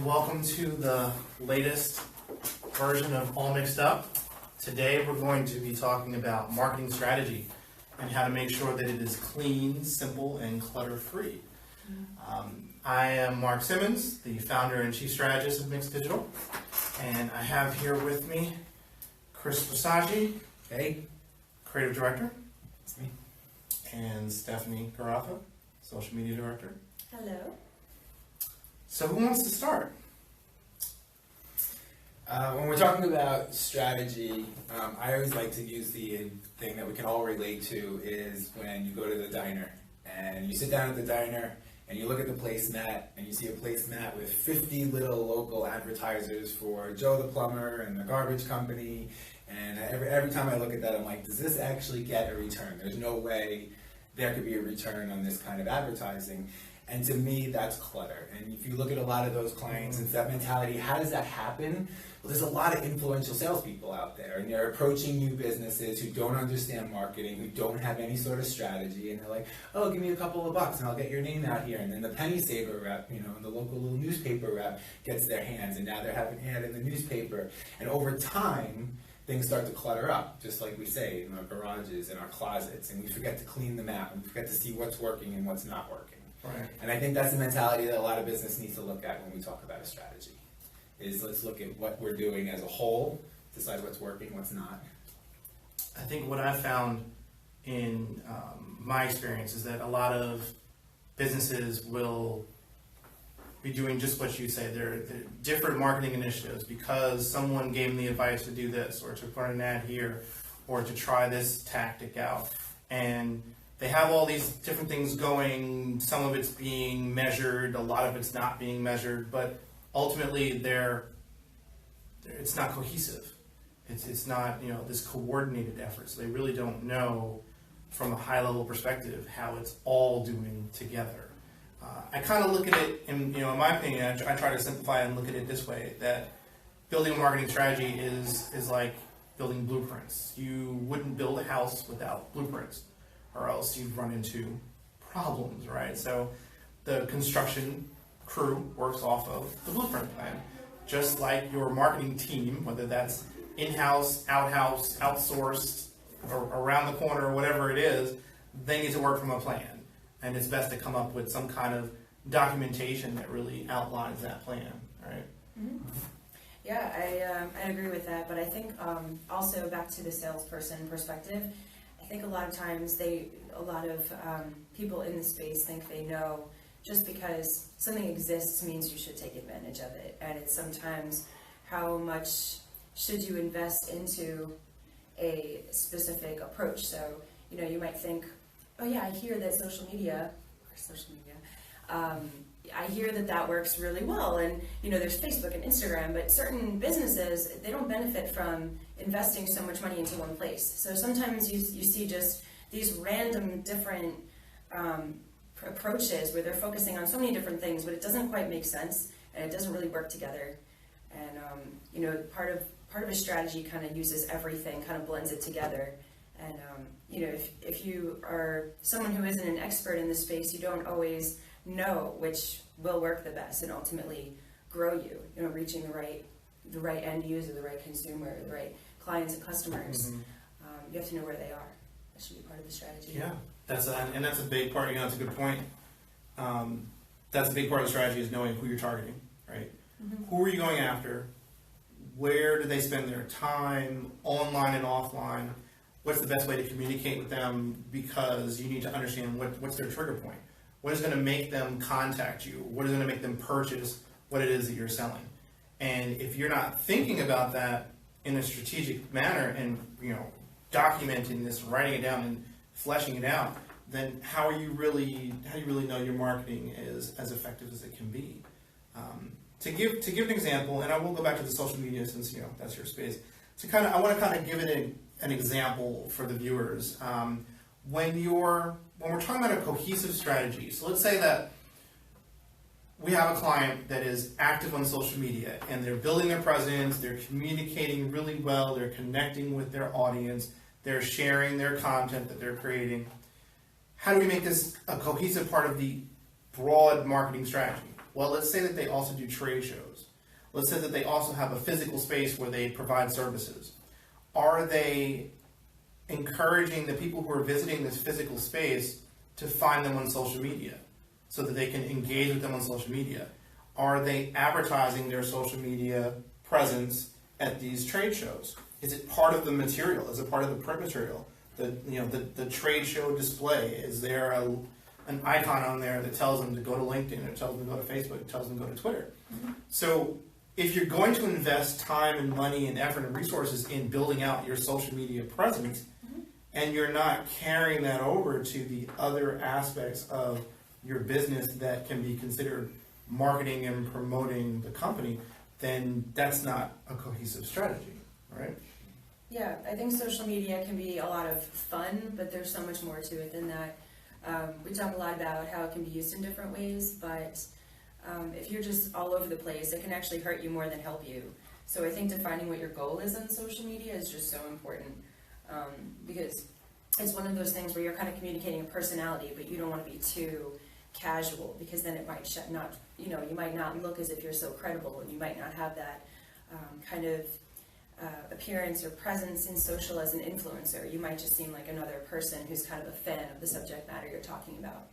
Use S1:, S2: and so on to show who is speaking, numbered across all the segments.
S1: welcome to the latest version of All Mixed Up. Today we're going to be talking about marketing strategy and how to make sure that it is clean, simple, and clutter-free. I am Mark Simmons, the founder and chief strategist of Mixed Digital, and I have here with me Chris Versace,
S2: Hey.
S1: creative director,
S2: It's me.
S1: and Stephanie Carafa, social media director.
S3: Hello.
S1: So who wants to start?
S2: When we're talking about strategy, I always like to use the thing that we can all relate to is when you go to the diner and you sit down at the diner and you look at the placemat and you see a placemat with 50 little local advertisers for Joe the plumber and the garbage company, and every time I look at that I'm like, does this actually get a return? There's no way there could be a return on this kind of advertising. And to me, that's clutter. And if you look at a lot of those clients, it's that mentality, how does that happen? Well, there's a lot of influential salespeople out there, and they're approaching new businesses who don't understand marketing, who don't have any sort of strategy, and they're like, oh, give me a couple of bucks and I'll get your name out here. And then the penny saver rep, and the local little newspaper rep gets their hands, and now they're having an ad in the newspaper. And over time, things start to clutter up, just like we say, in our garages, in our closets, and we forget to clean them out, and we forget to see what's working and what's not working.
S1: Right.
S2: And I think that's the mentality that a lot of business needs to look at when we talk about a strategy. Is let's look at what we're doing as a whole, decide what's working, what's not.
S1: I think what I've found in my experience is that a lot of businesses will be doing just what you say. They're different marketing initiatives because someone gave them the advice to do this or to put an ad here or to try this tactic out. And they have all these different things going. Some of it's being measured, a lot of it's not being measured, but ultimately it's not cohesive. It's not this coordinated effort. So they really don't know from a high level perspective how it's all doing together. I kind of look at it, in my opinion, I try to simplify it and look at it this way: that building a marketing strategy is like building blueprints. You wouldn't build a house without blueprints, or else you'd run into problems, right? So the construction crew works off of the blueprint plan. Just like your marketing team, whether that's in-house, out-house, outsourced, or around the corner, or whatever it is, they need to work from a plan. And it's best to come up with some kind of documentation that really outlines that plan, right?
S3: Mm-hmm. Yeah, I agree with that, but I think also back to the salesperson perspective, I think a lot of times a lot of people in the space think they know just because something exists means you should take advantage of it. And it's sometimes how much should you invest into a specific approach. So, you might think, oh yeah, I hear that social media, I hear that works really well. And, there's Facebook and Instagram, but certain businesses, they don't benefit from investing so much money into one place. So sometimes you see just these random different approaches where they're focusing on so many different things, but it doesn't quite make sense and it doesn't really work together. And part of a strategy kind of uses everything, kind of blends it together. And if you are someone who isn't an expert in the space, you don't always know which will work the best and ultimately grow you. Reaching the right end user, the right consumer, the right clients and customers.
S1: Mm-hmm.
S3: You have to know where they are. That should be part of the strategy.
S1: Yeah, that's a big part. That's a good point. That's a big part of the strategy is knowing who you're targeting, right?
S3: Mm-hmm.
S1: Who are you going after? Where do they spend their time, online and offline? What's the best way to communicate with them? Because you need to understand what's their trigger point. What is going to make them contact you? What is going to make them purchase what it is that you're selling? And if you're not thinking about that in a strategic manner and documenting this, writing it down and fleshing it out, then how do you really know your marketing is as effective as it can be? To give an example, and I will go back to the social media since that's your space. I want to give it an example for the viewers. When we're talking about a cohesive strategy, so let's say that we have a client that is active on social media and they're building their presence, they're communicating really well, they're connecting with their audience, they're sharing their content that they're creating. How do we make this a cohesive part of the broad marketing strategy? Well, let's say that they also do trade shows. Let's say that they also have a physical space where they provide services. Are they encouraging the people who are visiting this physical space to find them on social media so that they can engage with them on social media? Are they advertising their social media presence at these trade shows? Is it part of the material? Is it part of the print material? The trade show display, is there an icon on there that tells them to go to LinkedIn, or tells them to go to Facebook, tells them to go to Twitter? Mm-hmm. So if you're going to invest time and money and effort and resources in building out your social media presence, mm-hmm. and you're not carrying that over to the other aspects of your business that can be considered marketing and promoting the company, then that's not a cohesive strategy, right?
S3: Yeah, I think social media can be a lot of fun, but there's so much more to it than that. We talk a lot about how it can be used in different ways, but if you're just all over the place, it can actually hurt you more than help you. So I think defining what your goal is on social media is just so important, because it's one of those things where you're kind of communicating a personality, but you don't want to be too casual, because then it might you might not look as if you're so credible, and you might not have that kind of appearance or presence in social as an influencer. You might just seem like another person who's kind of a fan of the subject matter you're talking about.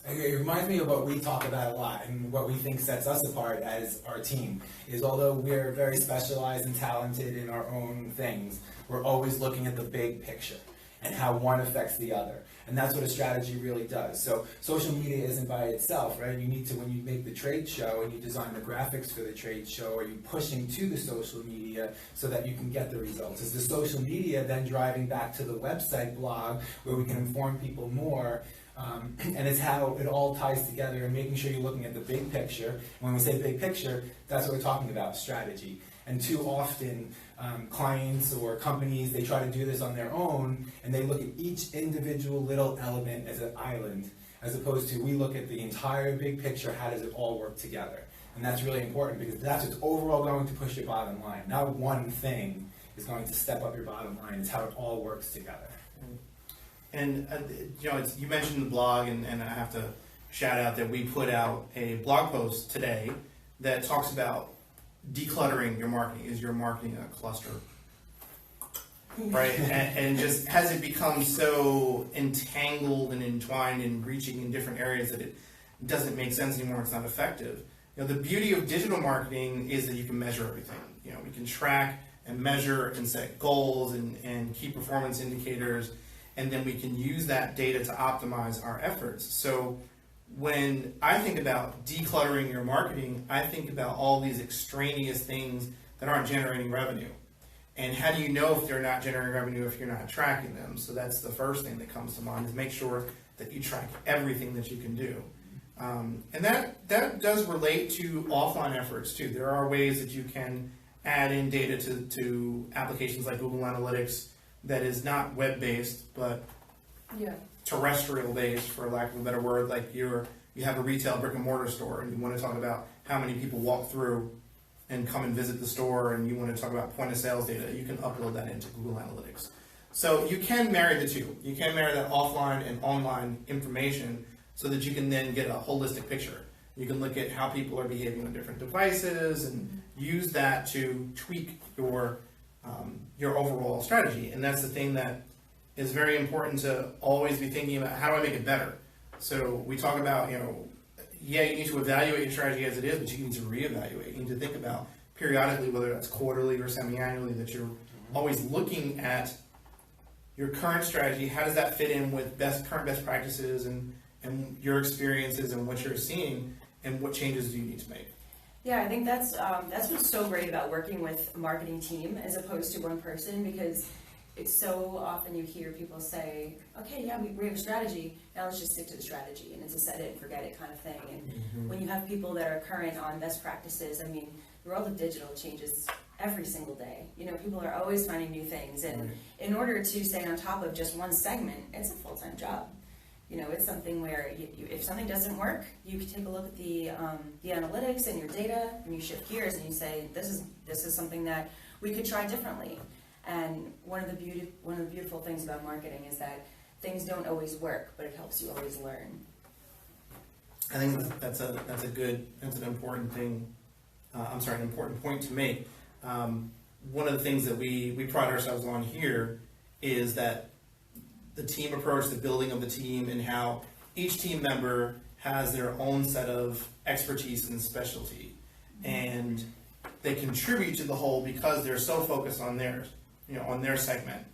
S2: It reminds me of what we talk about a lot, and what we think sets us apart as our team is, although we're very specialized and talented in our own things, we're always looking at the big picture and how one affects the other. And that's what a strategy really does. So social media isn't by itself, right? You need to, when you make the trade show and you design the graphics for the trade show, are you pushing to the social media so that you can get the results? Is the social media then driving back to the website blog where we can inform people more? And it's how it all ties together, and making sure you're looking at the big picture. And when we say big picture, that's what we're talking about, strategy. And too often, clients or companies, they try to do this on their own, and they look at each individual little element as an island, as opposed to we look at the entire big picture, how does it all work together? And that's really important, because that's what's overall going to push your bottom line. Not one thing is going to step up your bottom line, it's how it all works together.
S1: And you mentioned the blog, and I have to shout out that we put out a blog post today that talks about decluttering your marketing. Is your marketing a cluster? Right? and just has it become so entangled and entwined and reaching in different areas that it doesn't make sense anymore, it's not effective. The beauty of digital marketing is that you can measure everything. We can track and measure and set goals and key performance indicators, and then we can use that data to optimize our efforts. So when I think about decluttering your marketing, I think about all these extraneous things that aren't generating revenue. And how do you know if they're not generating revenue if you're not tracking them? So that's the first thing that comes to mind, is make sure that you track everything that you can do. And that does relate to offline efforts too. There are ways that you can add in data to applications like Google Analytics that is not web-based, but terrestrial-based, for lack of a better word. Like you have a retail brick and mortar store, and you want to talk about how many people walk through and come and visit the store, and you want to talk about point of sales data. You can upload that into Google Analytics. So you can marry the two. You can marry that offline and online information so that you can then get a holistic picture. You can look at how people are behaving on different devices and use that to tweak your overall strategy. And that's the thing that is very important to always be thinking about. How do I make it better? So we talk about, you need to evaluate your strategy as it is, but you need to reevaluate. You need to think about periodically, whether that's quarterly or semi-annually, that you're always looking at your current strategy. How does that fit in with current best practices and your experiences and what you're seeing, and what changes do you need to make?
S3: Yeah, I think that's what's so great about working with a marketing team as opposed to one person, because it's so often you hear people say, okay, yeah, we have a strategy, now let's just stick to the strategy, and it's a set it and forget it kind of thing. And when you have people that are current on best practices, the world of digital changes every single day. People are always finding new things, and in order to stay on top of just one segment, it's a full-time job. It's something where if something doesn't work, you can take a look at the analytics and your data, and you shift gears and you say, this is something that we could try differently. And one of the beautiful things about marketing is that things don't always work, but it helps you always learn.
S1: I think that's an important thing. An important point to make. One of the things that we pride ourselves on here is that the team approach, the building of the team, and how each team member has their own set of expertise and specialty, and they contribute to the whole because they're so focused on theirs, on their segment.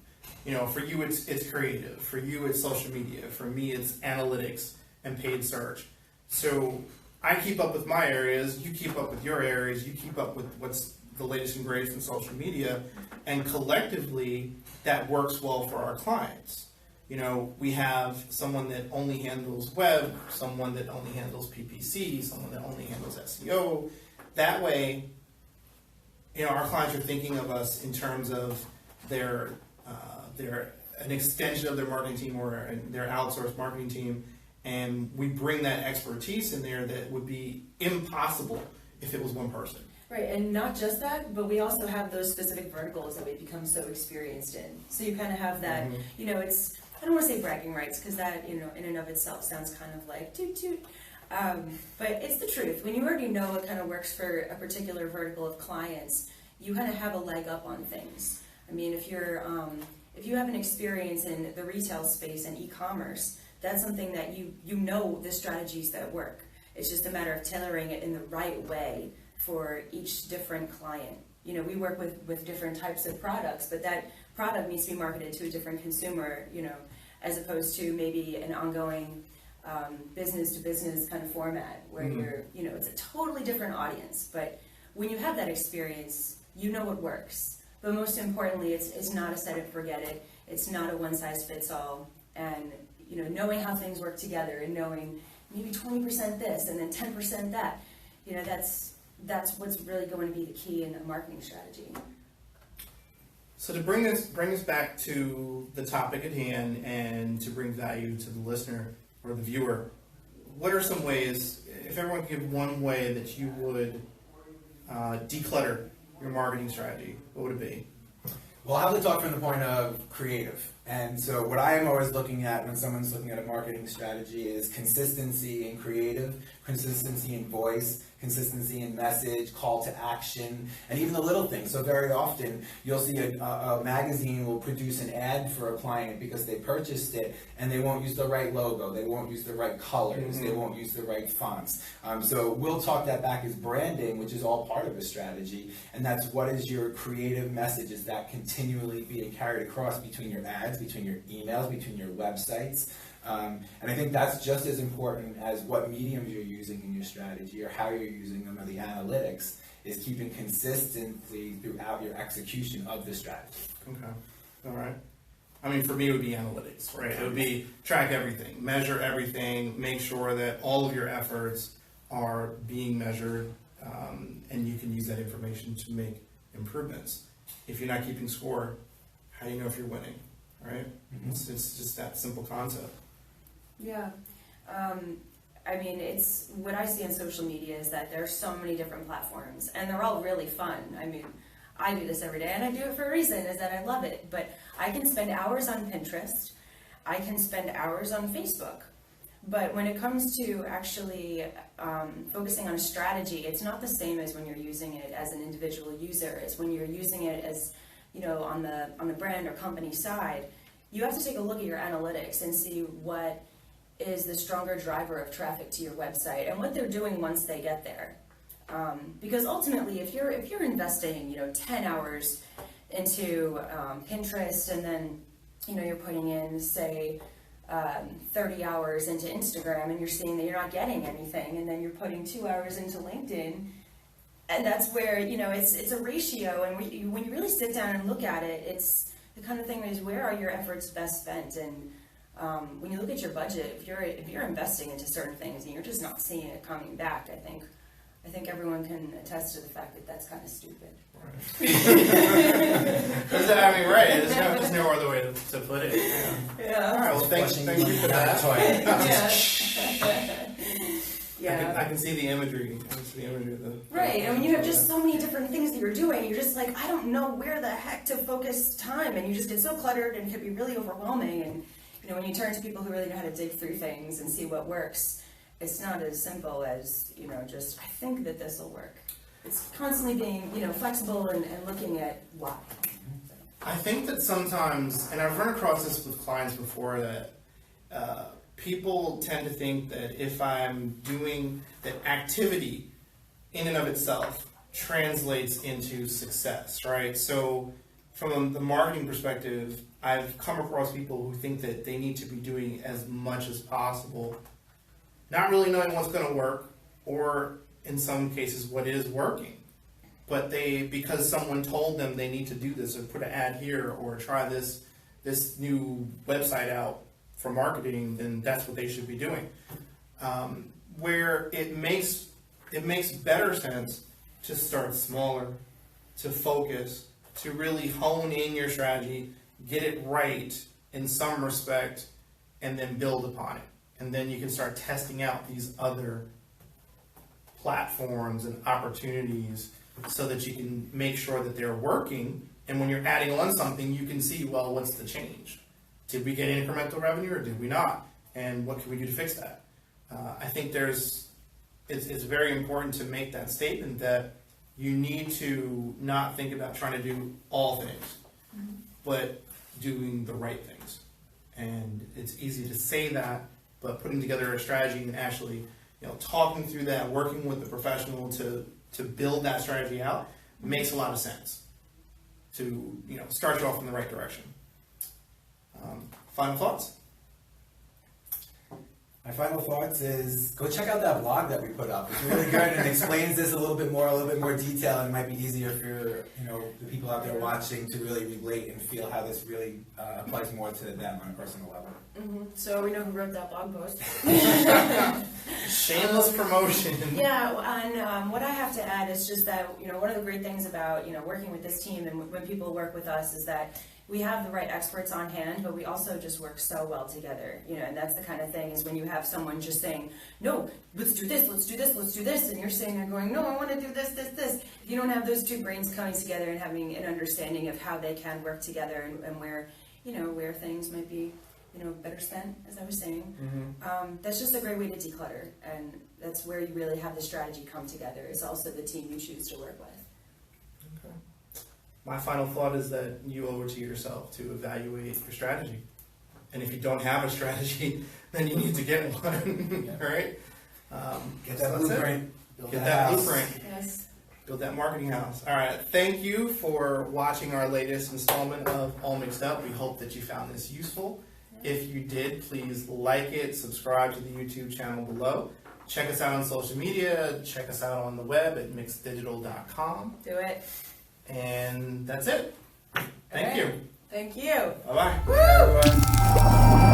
S1: For you it's creative, for you it's social media, for me it's analytics and paid search. So I keep up with my areas, you keep up with your areas, you keep up with what's the latest and greatest in social media, and collectively that works well for our clients. We have someone that only handles web, someone that only handles PPC, someone that only handles SEO. That way, our clients are thinking of us in terms of they're an extension of their marketing team or their outsourced marketing team, and we bring that expertise in there that would be impossible if it was one person.
S3: Right, and not just that, but we also have those specific verticals that we become so experienced in. So you kind of have that, it's, I don't want to say bragging rights, because that, in and of itself sounds kind of like toot toot. But it's the truth. When you already know what kind of works for a particular vertical of clients, you kind of have a leg up on things. I mean, if you have an experience in the retail space and e-commerce, that's something that you know the strategies that work. It's just a matter of tailoring it in the right way for each different client. We work with different types of products, but that product needs to be marketed to a different consumer, as opposed to maybe an ongoing business to business kind of format where it's a totally different audience. But when you have that experience, you know what works. But most importantly, it's not a set it, forget it. It's not a one size fits all. And knowing how things work together and knowing maybe 20% this and then 10% that, that's what's really going to be the key in a marketing strategy.
S1: So to bring us back to the topic at hand and to bring value to the listener or the viewer, what are some ways, if everyone could give one way that you would declutter your marketing strategy, what would it be?
S2: Well, I'll have to talk from the point of creative. And so what I am always looking at when someone's looking at a marketing strategy is consistency in creative, consistency in voice, consistency in message, call to action, and even the little things. So very often you'll see a magazine will produce an ad for a client because they purchased it and they won't use the right logo, they won't use the right colors, they won't use the right fonts. So we'll talk that back as branding, which is all part of a strategy, and that's what is your creative messages that continually being carried across between your ads, between your emails, between your websites. And I think that's just as important as what mediums you're using in your strategy or how you're using them or the analytics, is keeping consistency throughout your execution of the strategy.
S1: Okay. All right. I mean, for me, it would be analytics, right? It would be track everything, measure everything, make sure that all of your efforts are being measured, and you can use that information to make improvements. If you're not keeping score, how do you know if you're winning, right? It's just that simple concept.
S3: Yeah. I mean, it's what I see on social media is that there are so many different platforms and they're all really fun. I mean, I do this every day and I do it for a reason, is that I love it. But I can spend hours on Pinterest. I can spend hours on Facebook. But when it comes to actually focusing on a strategy, it's not the same as when you're using it as an individual user. It's when you're using it as, on the brand or company side. You have to take a look at your analytics and see what is the stronger driver of traffic to your website and what they're doing once they get there. Because ultimately, if you're investing, 10 hours into Pinterest and then, you're putting in, say, 30 hours into Instagram and you're seeing that you're not getting anything, and then you're putting 2 hours into LinkedIn, and that's where, it's a ratio, and when you really sit down and look at it, it's the kind of thing is, where are your efforts best spent? And when you look at your budget, if you're investing into certain things and you're just not seeing it coming back, I think everyone can attest to the fact that that's kind of stupid.
S1: Right. I mean, right. There's no other way to put it.
S3: Yeah.
S1: All right. Well, thank you for that.
S3: Yeah.
S1: I can see the imagery. Of the
S3: right. And when you have just so many different things that you're doing, you're just like, I don't know where the heck to focus time, and you just get so cluttered and it can be really overwhelming. And when you turn to people who really know how to dig through things and see what works, it's not as simple as, just, I think that this will work. It's constantly being, flexible and looking at why.
S1: I think that sometimes, and I've run across this with clients before, that people tend to think that if I'm doing that activity in and of itself translates into success, right? So from the marketing perspective, I've come across people who think that they need to be doing as much as possible, not really knowing what's going to work, or in some cases what is working. But because someone told them they need to do this, or put an ad here, or try this new website out for marketing, then that's what they should be doing. Where it makes better sense to start smaller, to focus, to really hone in your strategy, get it right in some respect, and then build upon it. And then you can start testing out these other platforms and opportunities so that you can make sure that they're working. And when you're adding on something, you can see, well, what's the change? Did we get incremental revenue or did we not? And what can we do to fix that? I think it's very important to make that statement that you need to not think about trying to do all things, but doing the right things. And it's easy to say that, but putting together a strategy and actually, talking through that, working with the professional to build that strategy out makes a lot of sense to, start you off in the right direction. Final thoughts?
S2: My final thoughts is go check out that blog that we put up. It's really good and explains this a little bit more detail, and it might be easier for the people out there watching to really relate and feel how this really applies more to them on a personal level.
S3: Mm-hmm. So we know who wrote that blog post.
S1: Shameless promotion.
S3: Yeah, and what I have to add is just that one of the great things about working with this team and when people work with us is that we have the right experts on hand, but we also just work so well together, and that's the kind of thing is when you have someone just saying, no, let's do this, let's do this, let's do this, and you're sitting there going, no, I want to do this, this, this. If you don't have those two brains coming together and having an understanding of how they can work together and where, where things might be, better spent, as I was saying, that's just a great way to declutter, and that's where you really have the strategy come together. It's also the team you choose to work with.
S1: My final thought is that you owe it to yourself to evaluate your strategy. And if you don't have a strategy, then you need to get one, right?
S2: Get that blueprint.
S1: Get that blueprint.
S3: Yes.
S1: Build that marketing house. All right. Thank you for watching our latest installment of All Mixed Up. We hope that you found this useful. If you did, please like it, subscribe to the YouTube channel below. Check us out on social media. Check us out on the web at mixeddigital.com.
S3: Do it.
S1: And that's it. Thank you.
S3: Thank you.
S1: Bye-bye.
S3: Woo!